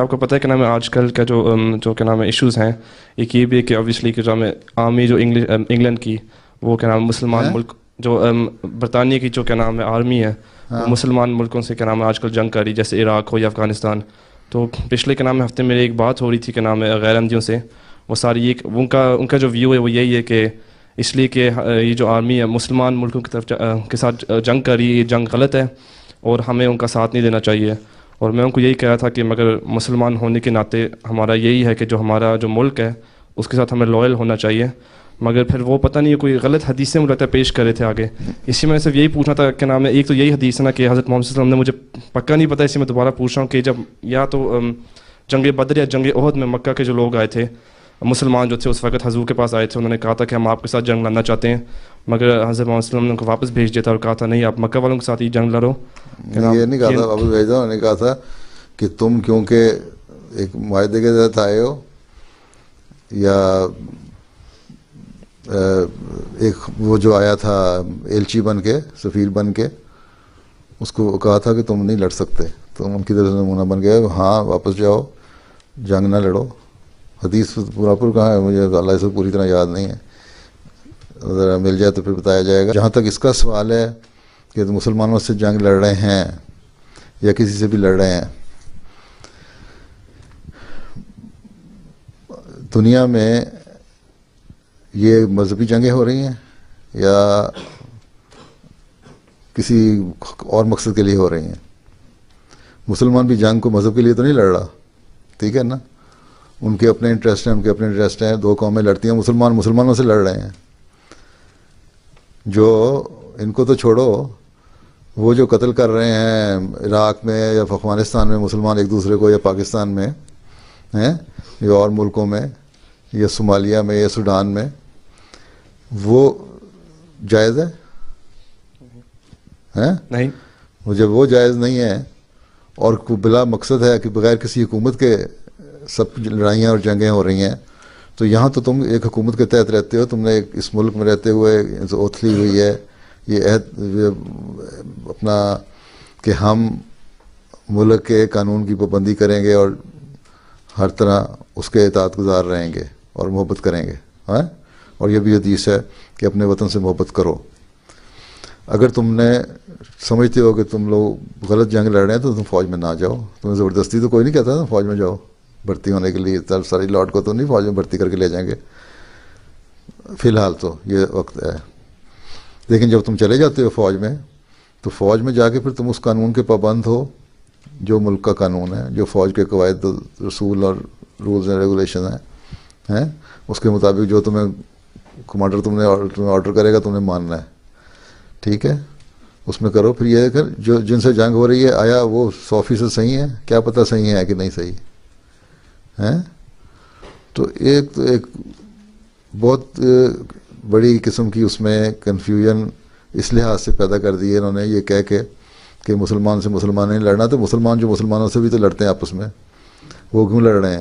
آپ کو پتہ ہے کہ نام ہے آج کل کا جو کیا نام ہے ایشوز ہیں. ایک یہ بھی ہے کہ obviously کہ جو ہمیں آرمی جو انگلینڈ کی وہ کیا نام ہے مسلمان ہیں؟ ملک جو برطانیہ کی جو کیا نام ہے آرمی ہے وہ ہاں مسلمان ملکوں سے کیا نام ہے آج کل جنگ کر رہی، جیسے عراق ہو یا افغانستان. تو پچھلے کیا نام ہے ہفتے میں ایک بات ہو رہی تھی کہ نام ہے غیر احمدیوں سے. وہ ساری یہ ان کا جو ویو ہے وہ یہی ہے کہ اس لیے کہ یہ جو آرمی ہے مسلمان ملکوں کی طرف کے ساتھ جنگ کر رہی ہے، یہ جنگ غلط ہے اور ہمیں ان کا ساتھ نہیں دینا چاہیے. اور میں ان کو یہی کہہ رہا تھا کہ مگر مسلمان ہونے کے ناطے ہمارا یہی ہے کہ جو ہمارا جو ملک ہے اس کے ساتھ ہمیں لائل ہونا چاہیے. مگر پھر وہ پتہ نہیں کوئی غلط حدیثیں مجھے لگتا ہے پیش کر رہے تھے آگے. اسی میں صرف یہی پوچھنا تھا کہ نام ہے ایک تو یہی حدیث ہے نا کہ حضرت محمد صلی اللہ علیہ وسلم نے، مجھے پکا نہیں پتہ، اسی میں دوبارہ پوچھ رہا ہوں کہ جب یا تو جنگ بدر یا جنگ احد میں مکہ کے جو لوگ آئے تھے مسلمان جو تھے اس وقت حضور کے پاس آئے تھے، انہوں نے کہا تھا کہ ہم آپ کے ساتھ جنگ لڑنا چاہتے ہیں، مگر حضرت محمد صلی اللہ علیہ وسلم نے ان کو واپس بھیج دیا تھا اور کہا تھا نہیں آپ مکہ والوں کے ساتھ ہی جنگ لڑو. یہ نہیں کہا تھا واپس بھیج دو، انہوں نے کہا تھا کہ تم کیونکہ ایک معاہدے کے تحت آئے ہو یا ایک وہ جو آیا تھا ایلچی بن کے سفیر بن کے، اس کو کہا تھا کہ تم نہیں لڑ سکتے، تم ان کی طرف سے نمونہ بن گئے، ہاں واپس جاؤ جنگ نہ لڑو. حدیث پورا کہاں ہے مجھے اللہ سے پوری طرح یاد نہیں ہے، ذرا مل جائے تو پھر بتایا جائے گا. جہاں تک اس کا سوال ہے کہ مسلمانوں سے جنگ لڑ رہے ہیں یا کسی سے بھی لڑ رہے ہیں، دنیا میں یہ مذہبی جنگیں ہو رہی ہیں یا کسی اور مقصد کے لیے ہو رہی ہیں. مسلمان بھی جنگ کو مذہب کے لیے تو نہیں لڑ رہا، ٹھیک ہے نا، ان کے اپنے انٹرسٹ ہیں، ان کے اپنے انٹرسٹ ہیں، دو قومیں لڑتی ہیں، مسلمانوں سے لڑ رہے ہیں. جو ان کو تو چھوڑو، وہ جو قتل کر رہے ہیں عراق میں یا افغانستان میں مسلمان ایک دوسرے کو، یا پاکستان میں ہیں یا اور ملکوں میں یا صومالیہ میں یا سوڈان میں، وہ جائز ہے؟ نہیں. جب وہ جائز نہیں ہے اور بلا مقصد ہے کہ بغیر کسی حکومت کے سب لڑائیاں اور جنگیں ہو رہی ہیں، تو یہاں تو تم ایک حکومت کے تحت رہتے ہو، تم نے اس ملک میں رہتے ہوئے اوتھ لی ہوئی ہے یہ عہد اپنا کہ ہم ملک کے قانون کی پابندی کریں گے اور ہر طرح اس کے اطاعت گزار رہیں گے اور محبت کریں گے. اور یہ بھی حدیث ہے کہ اپنے وطن سے محبت کرو. اگر تم نے سمجھتے ہو کہ تم لوگ غلط جنگ لڑ رہے ہیں تو تم فوج میں نہ جاؤ. تمہیں زبردستی تو کوئی نہیں کہتا نا فوج میں جاؤ بھرتی ہونے کے لیے، ساری لاٹ کو تو نہیں فوج میں بھرتی کر کے لے جائیں گے فی الحال تو یہ وقت ہے. لیکن جب تم چلے جاتے ہو فوج میں، تو فوج میں جا کے پھر تم اس قانون کے پابند ہو جو ملک کا قانون ہے، جو فوج کے قواعد رسول اور رولز اینڈ ریگولیشن ہیں، اس کے مطابق جو تمہیں کمانڈر تمہیں آرڈر کرے گا تم نے ماننا ہے، ٹھیک ہے، اس میں کرو. پھر یہ کہ جو جن سے جنگ ہو رہی ہے آیا وہ 100% صحیح ہے، کیا پتہ صحیح ہے کہ نہیں صحیح ہے. تو ایک بہت بڑی قسم کی اس میں کنفیوژن اس لحاظ سے پیدا کر دی ہے انہوں نے، یہ کہہ کے کہ مسلمان سے مسلمان نہیں لڑنا، تو مسلمان جو مسلمانوں سے بھی تو لڑتے ہیں آپس میں، وہ کیوں لڑ رہے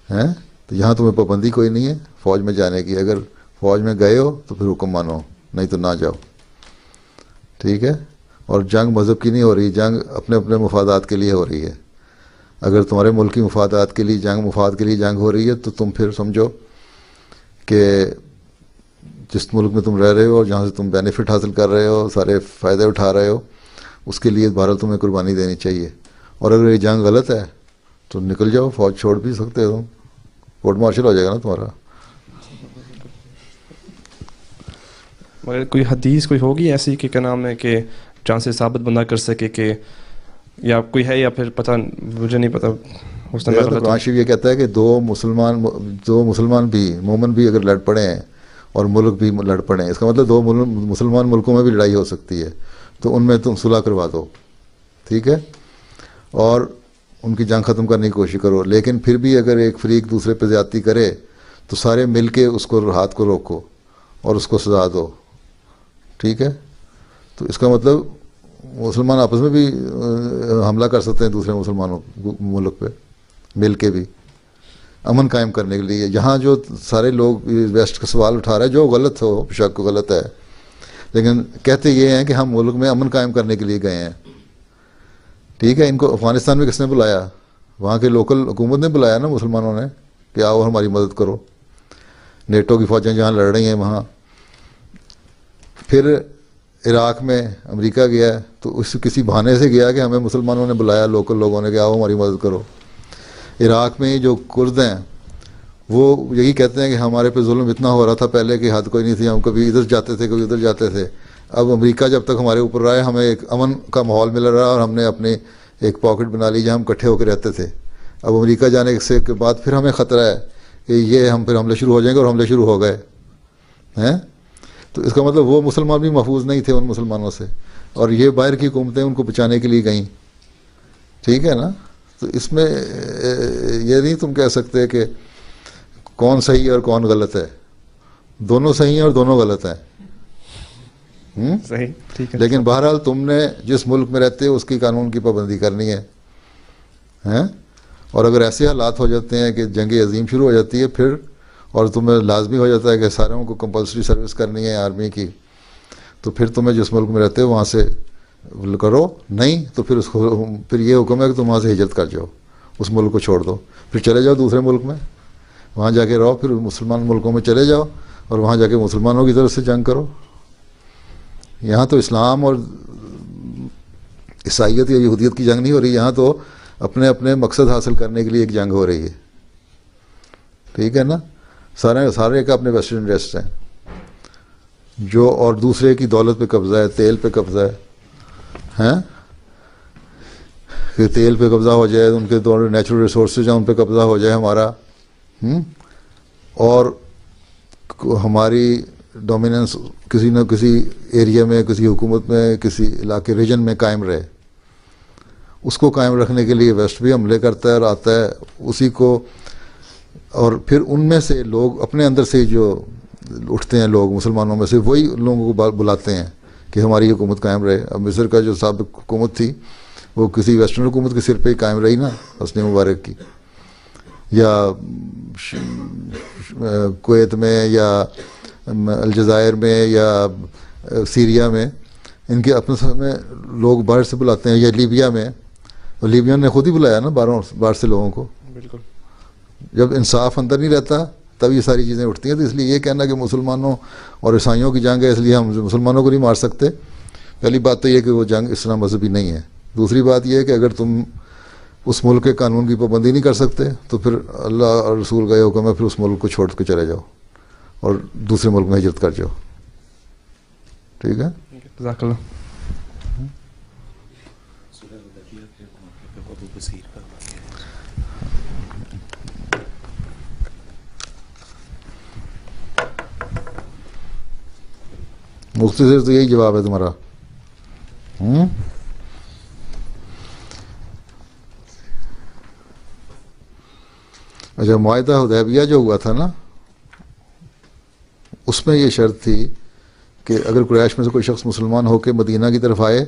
ہیں؟ تو یہاں تمہیں پابندی کوئی نہیں ہے فوج میں جانے کی. اگر فوج میں گئے ہو تو پھر حکم مانو، نہیں تو نہ جاؤ، ٹھیک ہے. اور جنگ مذہب کی نہیں ہو رہی، جنگ اپنے اپنے مفادات کے لیے ہو رہی ہے. اگر تمہارے ملک کی مفادات کے لیے جنگ، مفاد کے لیے جنگ ہو رہی ہے، تو تم پھر سمجھو کہ جس ملک میں تم رہ رہے ہو اور جہاں سے تم بینیفٹ حاصل کر رہے ہو، سارے فائدے اٹھا رہے ہو، اس کے لیے بہرحال تمہیں قربانی دینی چاہیے. اور اگر یہ جنگ غلط ہے تو نکل جاؤ، فوج چھوڑ بھی سکتے ہو، کورٹ مارشل ہو جائے گا نا تمہارا. مگر کوئی حدیث کوئی ہوگی ایسی کہ کیا نام ہے کہ جہاں سے ثابت بندہ کر سکے کہ یا کوئی ہے، یا پھر پتہ مجھے نہیں پتہ اس نے تو قرآن شریف یہ کہتا ہے کہ دو مسلمان بھی مومن بھی اگر لڑ پڑے ہیں اور ملک بھی لڑ پڑے ہیں، اس کا مطلب دو مسلمان ملکوں میں بھی لڑائی ہو سکتی ہے، تو ان میں تم صلح کروا دو، ٹھیک ہے، اور ان کی جنگ ختم کرنے کی کوشش کرو. لیکن پھر بھی اگر ایک فریق دوسرے پہ زیادتی کرے تو سارے مل کے اس کو ہاتھ کو روکو اور اس کو سزا دو، ٹھیک ہے. تو اس کا مطلب مسلمان آپس میں بھی حملہ کر سکتے ہیں دوسرے مسلمانوں ملک پہ مل کے بھی، امن قائم کرنے کے لیے. یہاں جو سارے لوگ ویسٹ کا سوال اٹھا رہے ہیں، جو غلط ہو شک غلط ہے، لیکن کہتے یہ ہیں کہ ہم ملک میں امن قائم کرنے کے لیے گئے ہیں، ٹھیک ہے. ان کو افغانستان میں کس نے بلایا؟ وہاں کے لوکل حکومت نے بلایا نا مسلمانوں نے کہ آؤ ہماری مدد کرو. نیٹو کی فوجیں جہاں لڑ رہی ہیں وہاں. پھر عراق میں امریکہ گیا تو اس کسی بہانے سے گیا کہ ہمیں مسلمانوں نے بلایا لوکل لوگوں نے کہ آؤ ہماری مدد کرو. عراق میں جو کرد ہیں وہ یہی کہتے ہیں کہ ہمارے پہ ظلم اتنا ہو رہا تھا پہلے کہ حد کوئی نہیں تھی, ہم کبھی ادھر جاتے تھے کبھی ادھر جاتے تھے. اب امریکہ جب تک ہمارے اوپر رہا ہے ہمیں ایک امن کا ماحول مل رہا اور ہم نے اپنی ایک پاکٹ بنا لی جہاں ہم اکٹھے ہو کے رہتے تھے. اب امریکہ جانے سے کے بعد پھر ہمیں خطرہ ہے کہ یہ ہم پھر حملے شروع ہو جائیں گے, اور حملے شروع ہو گئے ہیں. تو اس کا مطلب وہ مسلمان بھی محفوظ نہیں تھے ان مسلمانوں سے, اور یہ باہر کی حکومتیں ان کو بچانے کے لیے گئیں. ٹھیک ہے نا. تو اس میں یہ نہیں تم کہہ سکتے کہ کون صحیح اور کون غلط ہے. دونوں صحیح ہیں اور دونوں غلط ہیں. صحیح, ٹھیک ہے. لیکن بہرحال تم نے جس ملک میں رہتے ہو اس کی قانون کی پابندی کرنی ہے. اور اگر ایسے حالات ہو جاتے ہیں کہ جنگ عظیم شروع ہو جاتی ہے پھر, اور تمہیں لازمی ہو جاتا ہے کہ ساروں کو کمپلسری سروس کرنی ہے آرمی کی, تو پھر تمہیں جس ملک میں رہتے ہو وہاں سے کرو. نہیں تو پھر پھر یہ حکم ہے کہ تم وہاں سے ہجرت کر جاؤ, اس ملک کو چھوڑ دو, پھر چلے جاؤ دوسرے ملک میں, وہاں جا کے رہو. پھر مسلمان ملکوں میں چلے جاؤ اور وہاں جا کے مسلمانوں کی طرف سے جنگ کرو. یہاں تو اسلام اور عیسائیت یا یہودیت کی جنگ نہیں ہو رہی, یہاں تو اپنے اپنے مقصد حاصل کرنے کے لیے ایک جنگ ہو رہی ہے. ٹھیک ہے نا. سارے کا اپنے ویسٹرن انٹرسٹ ہیں جو, اور دوسرے کی دولت پہ قبضہ ہے, تیل پہ قبضہ ہے, کہ تیل پہ قبضہ ہو جائے, ان کے دونوں نیچرل ریسورسز ہیں ان پہ قبضہ ہو جائے ہمارا, اور ہماری ڈومیننس کسی نہ کسی ایریا میں, کسی حکومت میں, کسی علاقے ریجن میں قائم رہے. اس کو قائم رکھنے کے لیے ویسٹ بھی حملے کرتا ہے اور آتا ہے اسی کو, اور پھر ان میں سے لوگ اپنے اندر سے جو اٹھتے ہیں لوگ مسلمانوں میں سے, وہی لوگوں کو بلاتے ہیں کہ ہماری حکومت قائم رہے. اب مصر کا جو سابق حکومت تھی وہ کسی ویسٹرن حکومت کے سر پہ ہی قائم رہی نا, حسنی مبارک کی, یا کویت میں یا الجزائر میں یا سیریا میں, ان کے اپنے میں لوگ باہر سے بلاتے ہیں, یا لیبیا میں, اور لیبیا نے خود ہی بلایا نا باہر سے لوگوں کو. بالکل. جب انصاف اندر نہیں رہتا تب یہ ساری چیزیں اٹھتی ہیں. تو اس لیے یہ کہنا کہ مسلمانوں اور عیسائیوں کی جنگ ہے اس لیے ہم مسلمانوں کو نہیں مار سکتے, پہلی بات تو یہ کہ وہ جنگ اسلام مذہبی نہیں ہے. دوسری بات یہ ہے کہ اگر تم اس ملک کے قانون کی پابندی نہیں کر سکتے تو پھر اللہ اور رسول کا یہ حکم ہے پھر اس ملک کو چھوڑ کے چلے جاؤ اور دوسرے ملک میں ہجرت کر جاؤ. ٹھیک ہے. جزاک اللہ. مختصر تو یہی جواب ہے تمہارا. اچھا, معاہدہ حدیبیہ جو ہوا تھا نا, اس میں یہ شرط تھی کہ اگر قریش میں سے کوئی شخص مسلمان ہو کے مدینہ کی طرف آئے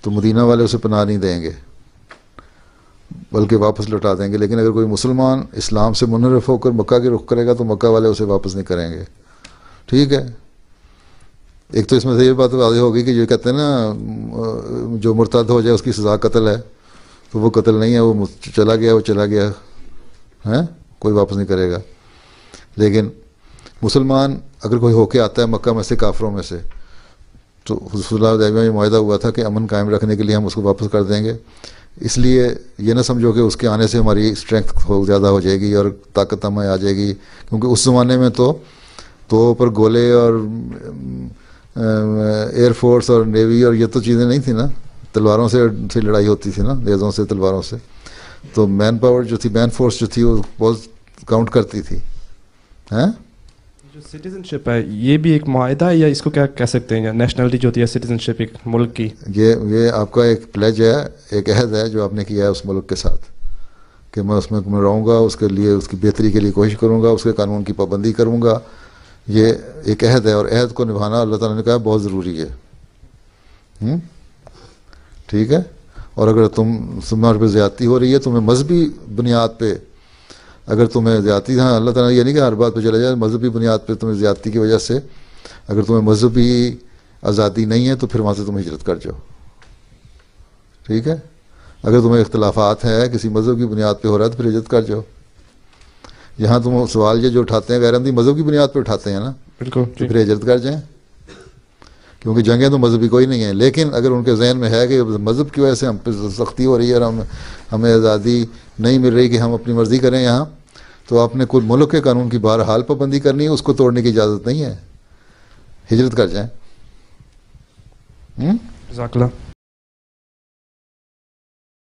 تو مدینہ والے اسے پناہ نہیں دیں گے بلکہ واپس لوٹا دیں گے. لیکن اگر کوئی مسلمان اسلام سے منحرف ہو کر مکہ کے رخ کرے گا تو مکہ والے اسے واپس نہیں کریں گے. ٹھیک ہے. ایک تو اس میں سے یہ بات واضح ہوگی کہ جو کہتے ہیں نا جو مرتد ہو جائے اس کی سزا قتل ہے, تو وہ قتل نہیں ہے, وہ چلا گیا ہے, کوئی واپس نہیں کرے گا. لیکن مسلمان اگر کوئی ہو کے آتا ہے مکہ میں سے کافروں میں سے, تو صلح حدیبیہ میں معاہدہ ہوا تھا کہ امن قائم رکھنے کے لیے ہم اس کو واپس کر دیں گے. اس لیے یہ نہ سمجھو کہ اس کے آنے سے ہماری اسٹرینتھ زیادہ ہو جائے گی اور طاقت ہمیں آ جائے گی, کیونکہ اس زمانے میں تو پر گولے اور ایئر فورس اور نیوی اور یہ تو چیزیں نہیں تھیں نا, تلواروں سے لڑائی ہوتی تھی نا, نیزوں سے, تلواروں سے. تو مین پاور جو تھی, مین فورس جو تھی وہ بہت کاؤنٹ کرتی تھی. جو سٹیزن شپ ہے یہ بھی ایک معاہدہ ہے, یا اس کو کیا کہہ سکتے ہیں, نیشنلٹی جو ہوتی ہے سٹیزن شپ ایک ملک کی, یہ آپ کا ایک پلیج ہے, ایک عہد ہے جو آپ نے کیا ہے اس ملک کے ساتھ کہ میں اس میں رہوں گا, اس کے لیے اس کی بہتری کے لیے کوشش کروں گا, اس کے قانون کی پابندی کروں گا. یہ ایک عہد ہے اور عہد کو نبھانا اللہ تعالیٰ نے کہا بہت ضروری ہے. ٹھیک ہے. اور اگر تمہارے پہ زیادتی ہو رہی ہے, تمہیں مذہبی بنیاد پہ اگر تمہیں زیادتی, ہاں اللہ تعالیٰ یہ نہیں کہ ہر بات پہ چلے جائے, مذہبی بنیاد پہ تمہیں زیادتی کی وجہ سے اگر تمہیں مذہبی آزادی نہیں ہے تو پھر وہاں سے تم ہجرت کر جاؤ. ٹھیک ہے. اگر تمہیں اختلافات ہیں کسی مذہب کی بنیاد پہ ہو رہا ہے تو پھر ہجرت کر جاؤ. یہاں تم سوال یہ جو اٹھاتے ہیں غیر احمدی مذہب کی بنیاد پہ اٹھاتے ہیں نا, بالکل تو پھر ہجرت کر جائیں, کیونکہ جنگیں تو مذہبی کوئی نہیں ہیں. لیکن اگر ان کے ذہن میں ہے کہ مذہب کی وجہ سے ہم پہ سختی ہو رہی ہے اور ہمیں آزادی نہیں مل رہی کہ ہم اپنی مرضی کریں یہاں, تو آپ نے کل ملک کے قانون کی بہرحال پابندی کرنی ہے, اس کو توڑنے کی اجازت نہیں ہے. ہجرت کر جائیں. جزاک اللہ.